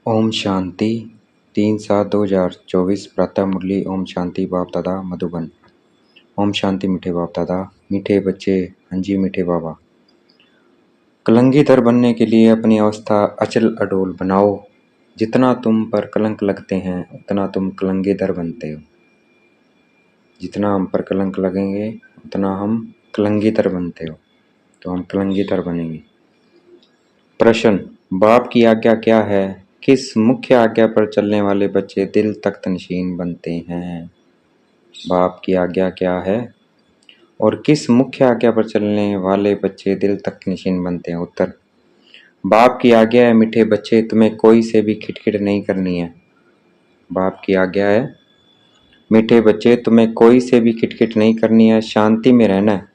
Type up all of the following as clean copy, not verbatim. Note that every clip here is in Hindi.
ओम शांति 3/7/2024 प्रातः मुरली। ओम शांति बाप दादा मधुबन। ओम शांति मीठे बाप दादा, मीठे बच्चे, हंजी मीठे बाबा। कलंगीधर बनने के लिए अपनी अवस्था अचल अडोल बनाओ। जितना तुम पर कलंक लगते हैं उतना तुम कलंगीधर बनते हो। जितना हम पर कलंक लगेंगे उतना हम कलंगीधर बनते हो, तो हम कलंगीधर बनेंगे। प्रश्न: बाप की आज्ञा क्या है? किस मुख्य आज्ञा पर चलने वाले बच्चे दिल तख्त नशीन बनते हैं? बाप की आज्ञा क्या है और किस मुख्य आज्ञा पर चलने वाले बच्चे दिल तख्त नशीन बनते हैं? उत्तर: बाप की आज्ञा है मीठे बच्चे, तुम्हें कोई से भी खिटखिट नहीं करनी है। बाप की आज्ञा है मीठे बच्चे, तुम्हें कोई से भी खिटखिट नहीं करनी है, शांति में रहना है।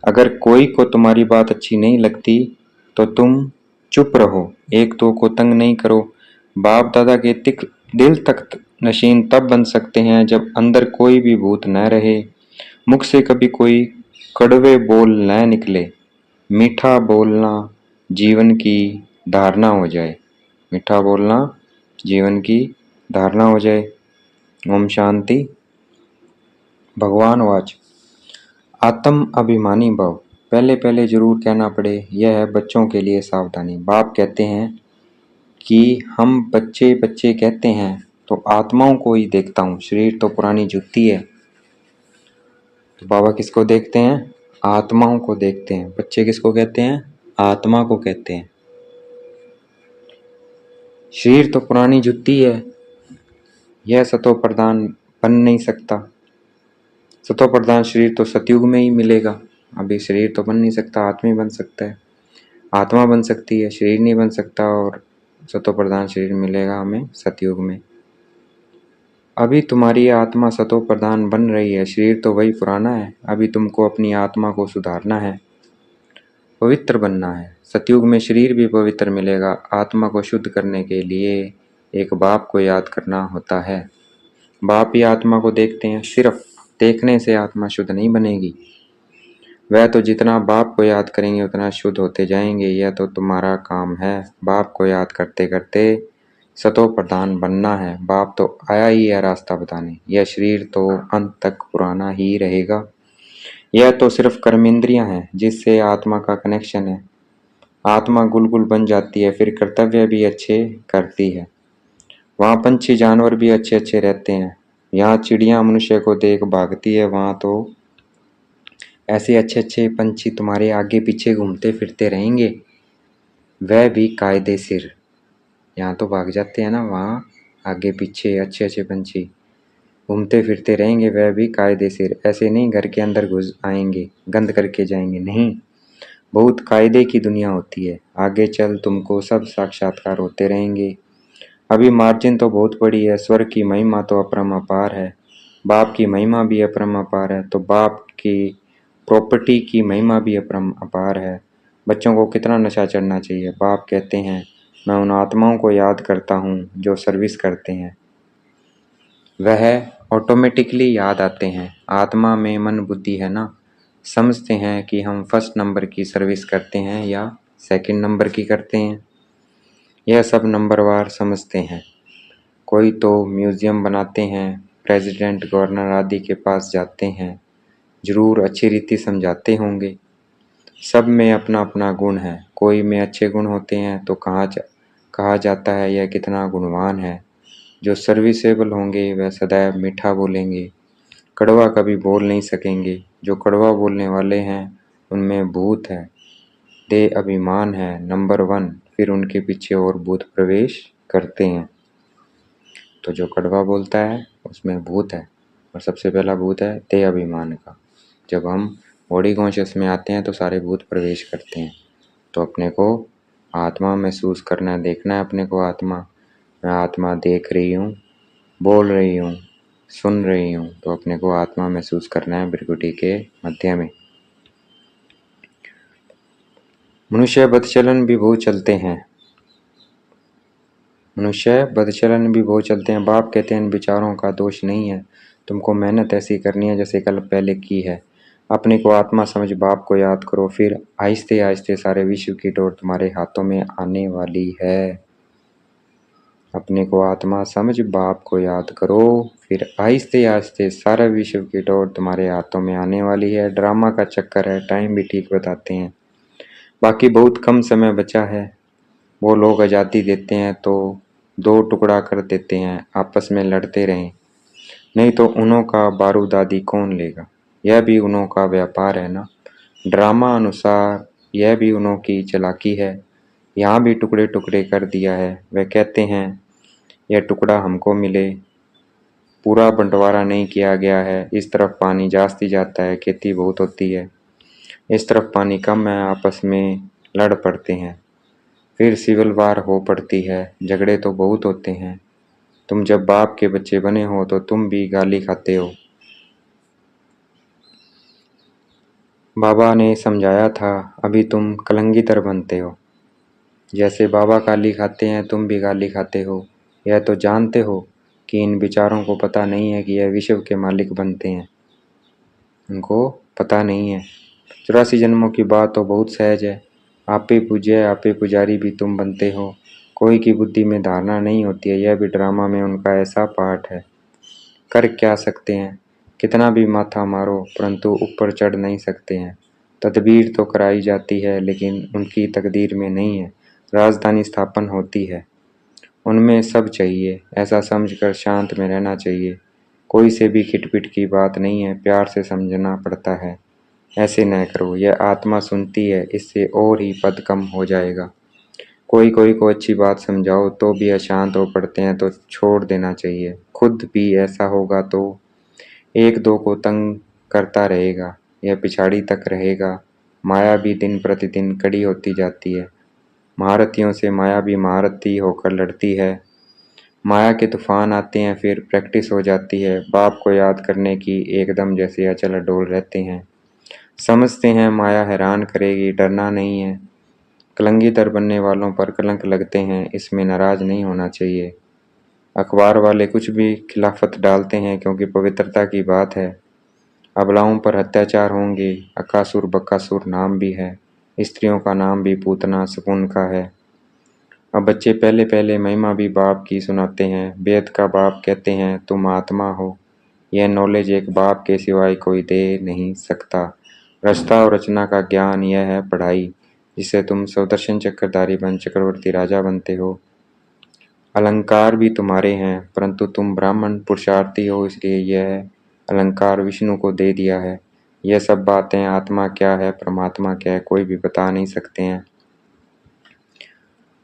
अगर कोई को तुम्हारी बात अच्छी नहीं लगती तो तुम चुप रहो, एक दो को तंग नहीं करो। बाप दादा के दिल तख्त नशीन तब बन सकते हैं जब अंदर कोई भी भूत न रहे, मुख से कभी कोई कड़वे बोल न निकले, मीठा बोलना जीवन की धारणा हो जाए। मीठा बोलना जीवन की धारणा हो जाए। ओम शांति। भगवान वाच: आत्म अभिमानी भव। पहले पहले जरूर कहना पड़े, यह है बच्चों के लिए सावधानी। बाप कहते हैं कि हम बच्चे बच्चे कहते हैं तो आत्माओं को ही देखता हूँ, शरीर तो पुरानी जुत्ती है। तो बाबा किसको देखते हैं? आत्माओं को देखते हैं। बच्चे किसको कहते हैं? आत्मा को कहते हैं। शरीर तो पुरानी जुत्ती है, यह सतो प्रधान बन नहीं सकता। सतो प्रधान शरीर तो सतयुग में ही मिलेगा। अभी शरीर तो बन नहीं सकता, आत्मा बन सकता है, आत्मा बन सकती है, शरीर नहीं बन सकता। और सतो प्रधान शरीर मिलेगा हमें सतयुग में। अभी तुम्हारी आत्मा सतो प्रधान बन रही है, शरीर तो वही पुराना है। अभी तुमको अपनी आत्मा को सुधारना है, पवित्र बनना है। सतयुग में शरीर भी पवित्र मिलेगा। आत्मा को शुद्ध करने के लिए एक बाप को याद करना होता है। बाप ही आत्मा को देखते हैं। सिर्फ देखने से आत्मा शुद्ध नहीं बनेगी, वह तो जितना बाप को याद करेंगे उतना शुद्ध होते जाएंगे। यह तो तुम्हारा काम है, बाप को याद करते करते सतो प्रधान बनना है। बाप तो आया ही है रास्ता बताने। यह शरीर तो अंत तक पुराना ही रहेगा। यह तो सिर्फ कर्मेंद्रियां हैं जिससे आत्मा का कनेक्शन है। आत्मा गुलगुल बन जाती है, फिर कर्तव्य भी अच्छे करती है। वहाँ पंछी जानवर भी अच्छे अच्छे रहते हैं। यहाँ चिड़िया मनुष्य को देख भागती है, वहाँ तो ऐसे अच्छे अच्छे पंछी तुम्हारे आगे पीछे घूमते फिरते रहेंगे, वह भी कायदे सिर। यहाँ तो भाग जाते हैं ना, वहाँ आगे पीछे अच्छे अच्छे पंछी घूमते फिरते रहेंगे, वह भी कायदे सिर। ऐसे नहीं घर के अंदर घुस आएंगे, गंद करके जाएंगे, नहीं। बहुत कायदे की दुनिया होती है। आगे चल तुमको सब साक्षात्कार होते रहेंगे। अभी मार्जिन तो बहुत बड़ी है। स्वर्ग की महिमा तो अपरंपार है, बाप की महिमा भी अपरंपार है, तो बाप की प्रॉपर्टी की महिमा भी अपरंपार है। बच्चों को कितना नशा चढ़ना चाहिए। बाप कहते हैं मैं उन आत्माओं को याद करता हूँ जो सर्विस करते हैं, वह ऑटोमेटिकली याद आते हैं। आत्मा में मन बुद्धि है ना, समझते हैं कि हम फर्स्ट नंबर की सर्विस करते हैं या सेकंड नंबर की करते हैं। यह सब नंबरवार समझते हैं। कोई तो म्यूजियम बनाते हैं, प्रेसिडेंट गवर्नर आदि के पास जाते हैं, जरूर अच्छी रीति समझाते होंगे। सब में अपना अपना गुण है। कोई में अच्छे गुण होते हैं तो कहा जाता है यह कितना गुणवान है। जो सर्विसेबल होंगे वह सदैव मीठा बोलेंगे, कड़वा कभी बोल नहीं सकेंगे। जो कड़वा बोलने वाले हैं उनमें भूत है, दे अभिमान है नंबर 1, फिर उनके पीछे और भूत प्रवेश करते हैं। तो जो कड़वा बोलता है उसमें भूत है, और सबसे पहला भूत है दे अभिमान का। जब हम बॉडी कॉन्शियस में आते हैं तो सारे भूत प्रवेश करते हैं। तो अपने को आत्मा महसूस करना है, देखना है अपने को आत्मा। मैं आत्मा देख रही हूँ, बोल रही हूँ, सुन रही हूँ, तो अपने को आत्मा महसूस करना है भृकुटी के मध्य में। मनुष्य बदचलन भी बहुत चलते हैं, मनुष्य बदचलन भी बहुत चलते हैं। बाप कहते हैं इन विचारों का दोष नहीं है, तुमको मेहनत ऐसी करनी है जैसे कल पहले की है। अपने को आत्मा समझ बाप को याद करो, फिर आहिस्ते आहिस्ते सारे विश्व की डोर तुम्हारे हाथों में आने वाली है। अपने को आत्मा समझ बाप को याद करो, फिर आहिस्ते आहिस्ते सारा विश्व की डोर तुम्हारे हाथों में आने वाली है। ड्रामा का चक्कर है, टाइम भी ठीक बताते हैं। बाकी बहुत कम समय बचा है। वो लोग आज़ादी देते हैं तो दो टुकड़ा कर देते हैं, आपस में लड़ते रहें, नहीं तो उन्हों का बारूद आदि कौन लेगा। यह भी उन्हों का व्यापार है ना। ड्रामा अनुसार यह भी उन्हों की चालाकी है। यहाँ भी टुकड़े टुकड़े कर दिया है। वे कहते हैं यह टुकड़ा हमको मिले, पूरा बंटवारा नहीं किया गया है। इस तरफ पानी जास्ती जाता है, खेती बहुत होती है। इस तरफ पानी कम है, आपस में लड़ पड़ते हैं। फिर सिविल वार हो पड़ती है, झगड़े तो बहुत होते हैं। तुम जब बाप के बच्चे बने हो तो तुम भी गाली खाते हो। बाबा ने समझाया था, अभी तुम कलंगीतर बनते हो। जैसे बाबा गाली खाते हैं तुम भी गाली खाते हो। यह तो जानते हो कि इन विचारों को पता नहीं है कि यह विश्व के मालिक बनते हैं। उनको पता नहीं है। 84 जन्मों की बात तो बहुत सहज है। आपे पूज्य आपे पुजारी भी तुम बनते हो। कोई की बुद्धि में धारणा नहीं होती है। यह भी ड्रामा में उनका ऐसा पार्ट है। कर क्या सकते हैं, कितना भी माथा मारो परंतु ऊपर चढ़ नहीं सकते हैं। तदबीर तो कराई जाती है लेकिन उनकी तकदीर में नहीं है। राजधानी स्थापन होती है, उनमें सब चाहिए। ऐसा समझकर शांत में रहना चाहिए। कोई से भी खिटपिट की बात नहीं है, प्यार से समझना पड़ता है। ऐसे न करो, यह आत्मा सुनती है, इससे और ही पद कम हो जाएगा। कोई कोई को अच्छी बात समझाओ तो भी अशांत हो पड़ते हैं तो छोड़ देना चाहिए। खुद भी ऐसा होगा तो एक दो को तंग करता रहेगा, यह पिछाड़ी तक रहेगा। माया भी दिन प्रतिदिन कड़ी होती जाती है। महारथियों से माया भी महारथी होकर लड़ती है। माया के तूफान आते हैं, फिर प्रैक्टिस हो जाती है। बाप को याद करने की एकदम जैसे अचल अडोल रहते हैं। समझते हैं माया हैरान करेगी, डरना नहीं है। कलंगीतर बनने वालों पर कलंक लगते हैं, इसमें नाराज नहीं होना चाहिए। अखबार वाले कुछ भी खिलाफत डालते हैं क्योंकि पवित्रता की बात है। अबलाओं पर अत्याचार होंगे। अकासुर बकासुर नाम भी है, स्त्रियों का नाम भी पूतना शकुन का है। अब बच्चे पहले पहले महिमा भी बाप की सुनाते हैं। वेद का बाप कहते हैं तुम आत्मा हो। यह नॉलेज एक बाप के सिवाय कोई दे नहीं सकता। रचता और रचना का ज्ञान यह है पढ़ाई, जिससे तुम सुदर्शन चक्रधारी बन चक्रवर्ती राजा बनते हो। अलंकार भी तुम्हारे हैं परंतु तुम ब्राह्मण पुरुषार्थी हो, इसलिए यह अलंकार विष्णु को दे दिया है। यह सब बातें आत्मा क्या है परमात्मा क्या है कोई भी बता नहीं सकते हैं।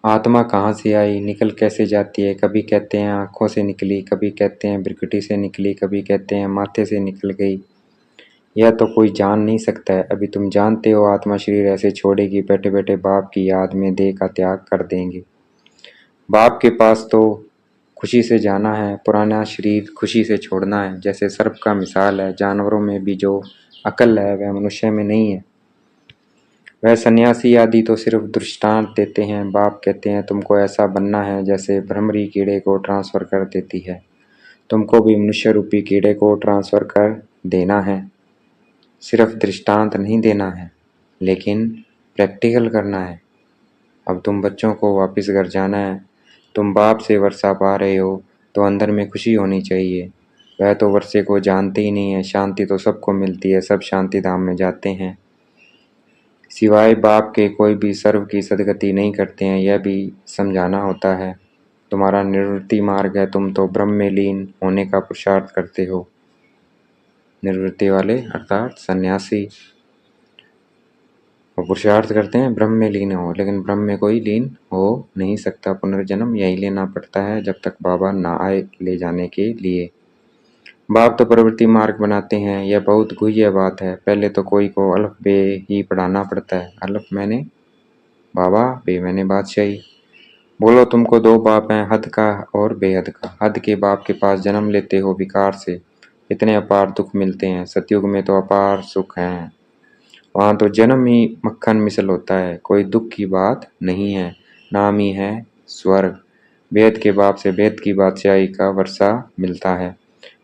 आत्मा कहाँ से आई, निकल कैसे जाती है। कभी कहते हैं आँखों से निकली, कभी कहते हैं भ्रिकुटी से निकली, कभी कहते हैं माथे से निकल गई। यह तो कोई जान नहीं सकता है। अभी तुम जानते हो आत्मा शरीर ऐसे छोड़ेगी, बैठे बैठे बाप की याद में देह का त्याग कर देंगे। बाप के पास तो खुशी से जाना है, पुराना शरीर खुशी से छोड़ना है। जैसे सर्प का मिसाल है, जानवरों में भी जो अकल है वह मनुष्य में नहीं है। वह सन्यासी आदि तो सिर्फ दृष्टांत देते हैं। बाप कहते हैं तुमको ऐसा बनना है जैसे भ्रमरी कीड़े को ट्रांसफर कर देती है। तुमको भी मनुष्य रूपी कीड़े को ट्रांसफर कर देना है। सिर्फ दृष्टांत नहीं देना है लेकिन प्रैक्टिकल करना है। अब तुम बच्चों को वापस घर जाना है। तुम बाप से वर्षा पा रहे हो तो अंदर में खुशी होनी चाहिए। वह तो वर्षे को जानते ही नहीं है। शांति तो सबको मिलती है, सब शांति धाम में जाते हैं। सिवाय बाप के कोई भी सर्व की सदगति नहीं करते हैं, यह भी समझाना होता है। तुम्हारा निवृत्ति मार्ग है, तुम तो ब्रह्म में लीन होने का पुरुषार्थ करते हो। निवृत्ति वाले अर्थात सन्यासी वो पुरुषार्थ करते हैं ब्रह्म में लीन हो, लेकिन ब्रह्म में कोई लीन हो नहीं सकता। पुनर्जन्म यही लेना पड़ता है जब तक बाबा ना आए ले जाने के लिए। बाप तो प्रवृत्ति मार्ग बनाते हैं, यह बहुत गुह्य बात है। पहले तो कोई को अल्फ बे ही पढ़ाना पड़ता है। अल्फ मैंने बाबा, बे मैंने बादशाही। बोलो तुमको दो बाप हैं, हद का और बेहद का। हद के बाप के पास जन्म लेते हो विकार से, इतने अपार दुख मिलते हैं। सतयुग में तो अपार सुख हैं, वहाँ तो जन्म ही मक्खन मिसल होता है। कोई दुख की बात नहीं है, नाम ही है स्वर्ग। वेद के बाप से वेद की बादशाही का वर्षा मिलता है।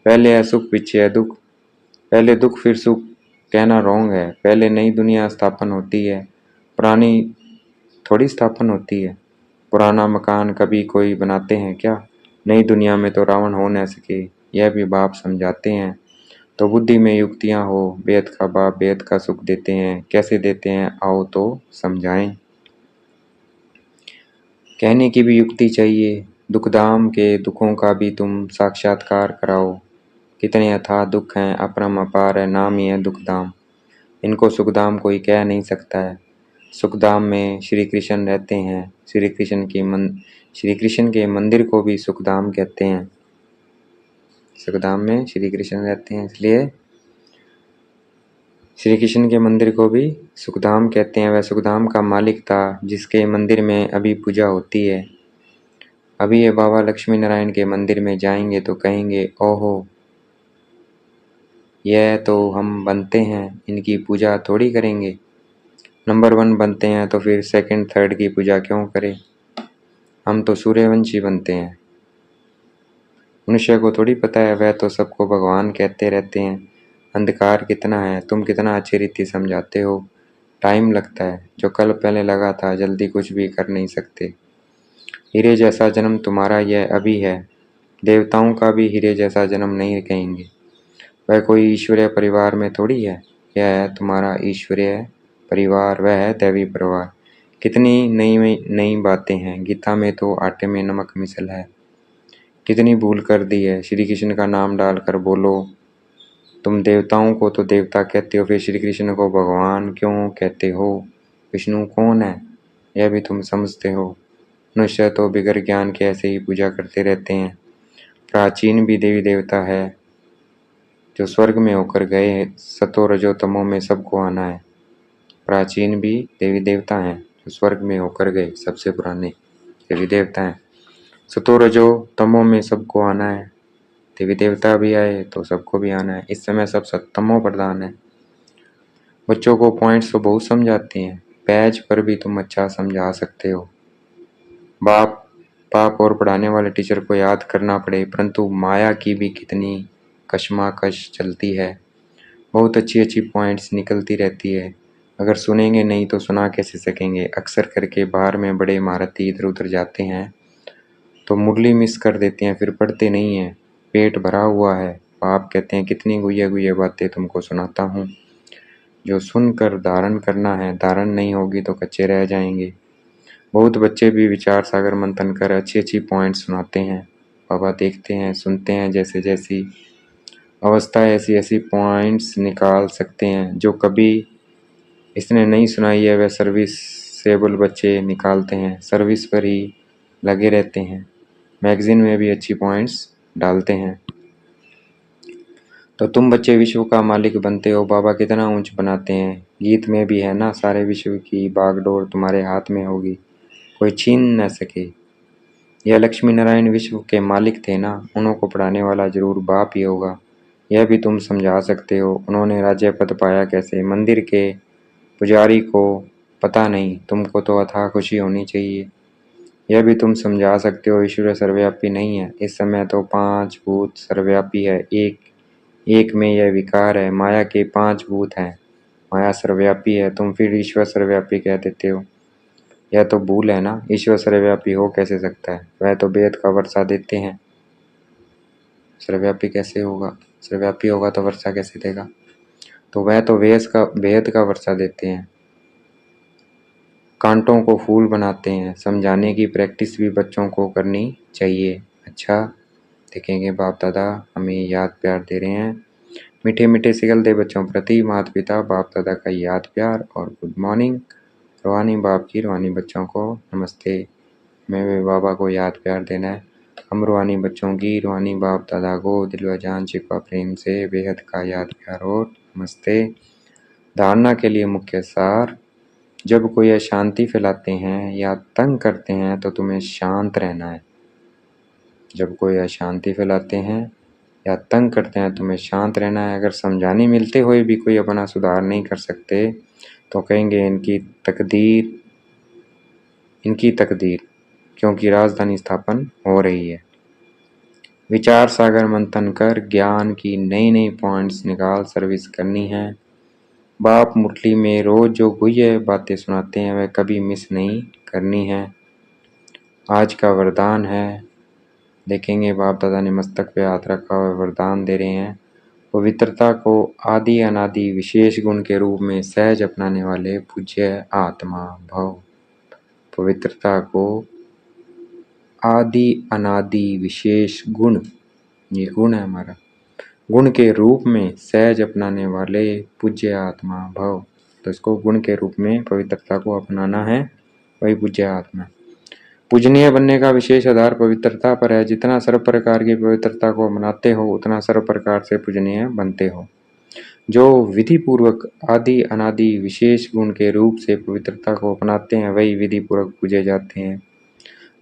पहले है सुख पीछे है दुख, पहले दुख फिर सुख कहना रॉन्ग है। पहले नई दुनिया स्थापन होती है, पुरानी थोड़ी स्थापन होती है। पुराना मकान कभी कोई बनाते हैं क्या? नई दुनिया में तो रावण हो न सके, यह भी बाप समझाते हैं। तो बुद्धि में युक्तियां हो, बेद का बाप बेद का सुख देते हैं, कैसे देते हैं आओ तो समझाएं। कहने की भी युक्ति चाहिए, दुखधाम के दुखों का भी तुम साक्षात्कार कराओ। कितने अथाह दुख हैं, अपरम अपार है, नाम ही है दुखधाम। इनको सुखधाम कोई कह नहीं सकता है। सुखधाम में श्री कृष्ण रहते हैं। श्री कृष्ण के मंदिर को भी सुखधाम कहते हैं। सुखधाम में श्री कृष्ण रहते हैं, इसलिए श्री कृष्ण के मंदिर को भी सुखधाम कहते हैं। वह सुखधाम का मालिक था, जिसके मंदिर में अभी पूजा होती है। अभी ये बाबा लक्ष्मी नारायण के मंदिर में जाएंगे तो कहेंगे, ओहो यह तो हम बनते हैं, इनकी पूजा थोड़ी करेंगे। नंबर 1 बनते हैं तो फिर सेकंड थर्ड की पूजा क्यों करें? हम तो सूर्यवंशी बनते हैं। मनुष्य को थोड़ी पता है, वह तो सबको भगवान कहते रहते हैं। अंधकार कितना है, तुम कितना अच्छी रीति समझाते हो। टाइम लगता है, जो कल पहले लगा था जल्दी कुछ भी कर नहीं सकते। हीरे जैसा जन्म तुम्हारा यह अभी है, देवताओं का भी हीरे जैसा जन्म नहीं कहेंगे। वह कोई ईश्वरीय परिवार में थोड़ी है। यह है तुम्हारा ईश्वरीय परिवार, वह है दैवी परिवार। कितनी नई नई बातें हैं, गीता में तो आटे में नमक मिसल है। कितनी भूल कर दी है, श्री कृष्ण का नाम डालकर बोलो। तुम देवताओं को तो देवता कहते हो, फिर श्री कृष्ण को भगवान क्यों कहते हो? विष्णु कौन है, यह भी तुम समझते हो? मनुष्य तो बिगर ज्ञान के ऐसे ही पूजा करते रहते हैं। प्राचीन भी देवी देवता है, जो स्वर्ग में होकर गए। सतो रजो तमो में सबको आना है। प्राचीन भी देवी देवता हैं, जो स्वर्ग में होकर गए, सबसे पुराने देवी देवता हैं। सतो रजो तमो में सबको आना है। देवी देवता भी आए तो सबको भी आना है। इस समय सब सत्तमो प्रधान है। बच्चों को पॉइंट्स तो बहुत समझाते हैं, पेज पर भी तुम अच्छा समझा सकते हो। पाप और पढ़ाने वाले टीचर को याद करना पड़े, परंतु माया की भी कितनी कशमाकश चलती है। बहुत अच्छी अच्छी पॉइंट्स निकलती रहती है। अगर सुनेंगे नहीं तो सुना कैसे सकेंगे। अक्सर करके बाहर में बड़े महारथी इधर उधर जाते हैं तो मुरली मिस कर देते हैं, फिर पढ़ते नहीं हैं। पेट भरा हुआ है, बाप कहते हैं कितनी गुइया गुइया बातें तुमको सुनाता हूँ। जो सुनकर धारण करना है, धारण नहीं होगी तो कच्चे रह जाएंगे। बहुत बच्चे भी विचार सागर मंथन कर अच्छी अच्छी पॉइंट सुनाते हैं। बाबा देखते हैं, सुनते हैं, जैसे जैसी अवस्था ऐसी ऐसी पॉइंट्स निकाल सकते हैं। जो कभी इसने नहीं सुनाई है, वह सर्विसेबल बच्चे निकालते हैं, सर्विस पर ही लगे रहते हैं। मैगजीन में भी अच्छी पॉइंट्स डालते हैं। तो तुम बच्चे विश्व का मालिक बनते हो, बाबा कितना ऊंच बनाते हैं। गीत में भी है ना, सारे विश्व की बागडोर तुम्हारे हाथ में होगी, कोई छीन न सके। यह लक्ष्मी नारायण विश्व के मालिक थे ना, उन्हों को पढ़ाने वाला जरूर बाप ही होगा। यह भी तुम समझा सकते हो। उन्होंने राज्य पद पाया कैसे? मंदिर के पुजारी को पता नहीं, तुमको तो अथाह खुशी होनी चाहिए। यह भी तुम समझा सकते हो। ईश्वर सर्वव्यापी नहीं है, इस समय तो 5 भूत सर्वव्यापी है। एक में यह विकार है, माया के 5 भूत हैं। माया सर्वव्यापी है, तुम फिर ईश्वर सर्वव्यापी कह देते हो। यह तो भूल है ना, ईश्वर सर्वव्यापी हो कैसे सकता है? वह तो वेद का वर्षा देते हैं, सर्वव्यापी कैसे होगा? सर्वव्यापी होगा तो वर्षा कैसे देगा? तो वह तो वेद का वर्षा देते हैं। कांटों को फूल बनाते हैं। समझाने की प्रैक्टिस भी बच्चों को करनी चाहिए। अच्छा देखेंगे, बाप दादा हमें याद प्यार दे रहे हैं। मीठे मीठे सिगल दे बच्चों प्रति माता पिता बाप दादा का याद प्यार और गुड मॉर्निंग। रूहानी बाप की रूहानी बच्चों को नमस्ते। मैं वे बाबा को याद प्यार देना है। हम रूहानी बच्चों की रूहानी बाप दादा को दिल व जान शिकवा प्रेम से बेहद का याद प्यार और नमस्ते। धारणा के लिए मुख्य सार, जब कोई अशांति फैलाते हैं या तंग करते हैं तो तुम्हें शांत रहना है। जब कोई अशांति फैलाते हैं या तंग करते हैं तुम्हें शांत रहना है। अगर समझाने मिलते हुए भी कोई अपना सुधार नहीं कर सकते तो कहेंगे इनकी तकदीर, क्योंकि राजधानी स्थापन हो रही है। विचार सागर मंथन कर ज्ञान की नई नई पॉइंट्स निकाल सर्विस करनी है। बाप मुरली में रोज जो गुह्य बातें सुनाते हैं वह कभी मिस नहीं करनी है। आज का वरदान है, देखेंगे बाप दादा ने मस्तक पे हाथ रखा हुआ वरदान दे रहे हैं। पवित्रता को आदि अनादि विशेष गुण के रूप में सहज अपनाने वाले पूज्य आत्मा भव। पवित्रता को आदि अनादि विशेष गुण, ये गुण है हमारा, गुण के रूप में सहज अपनाने वाले पूज्य आत्मा भव। तो इसको गुण के रूप में पवित्रता को अपनाना है, वही पूज्य आत्मा। पूजनीय बनने का विशेष आधार पवित्रता पर है। जितना सर्व प्रकार की पवित्रता को अपनाते हो उतना सर्व प्रकार से पूजनीय बनते हो। जो विधि पूर्वक आदि अनादि विशेष गुण के रूप से पवित्रता को अपनाते हैं वही विधि पूर्वक पूजे जाते हैं।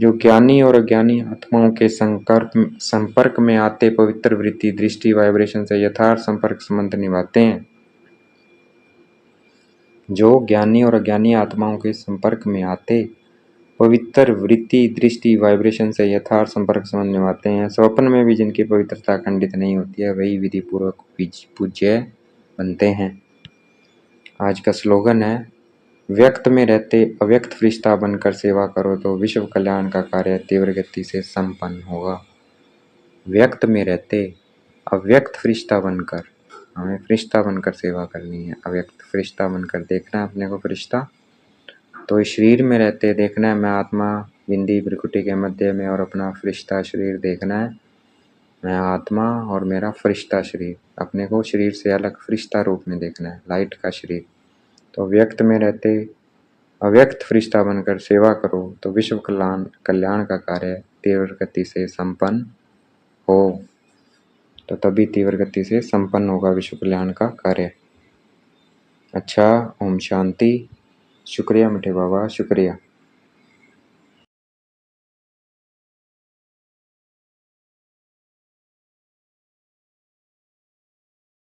जो ज्ञानी और अज्ञानी आत्माओं के संपर्क में आते पवित्र वृत्ति दृष्टि वाइब्रेशन से यथार्थ संपर्क संबंध निभाते हैं। जो ज्ञानी और अज्ञानी आत्माओं के संपर्क में आते पवित्र वृत्ति दृष्टि वाइब्रेशन से यथार्थ संपर्क संबंध निभाते हैं, स्वप्न में भी जिनकी पवित्रता खंडित नहीं होती है वही विधि पूर्वक पूज्य बनते हैं। आज का स्लोगन है, व्यक्त में रहते अव्यक्त फरिश्ता बनकर सेवा करो तो विश्व कल्याण का कार्य तीव्र गति से संपन्न होगा। व्यक्त में रहते अव्यक्त फरिश्ता बनकर, हमें फरिश्ता बनकर सेवा करनी है। अव्यक्त फरिश्ता बनकर देखना है अपने को फरिश्ता। तो इस शरीर में रहते देखना है मैं आत्मा बिंदी भ्रिकुटी के मध्य में, और अपना फरिश्ता शरीर देखना है मैं आत्मा और मेरा फरिश्ता शरीर। अपने को शरीर से अलग फरिश्ता रूप में देखना है, लाइट का शरीर। तो व्यक्त में रहते अव्यक्त फरिश्ता बनकर सेवा करो तो विश्व कल्याण का कार्य तीव्र गति से संपन्न हो। तो तभी तीव्र गति से संपन्न होगा विश्व कल्याण का कार्य। अच्छा, ओम शांति। शुक्रिया मीठे बाबा, शुक्रिया।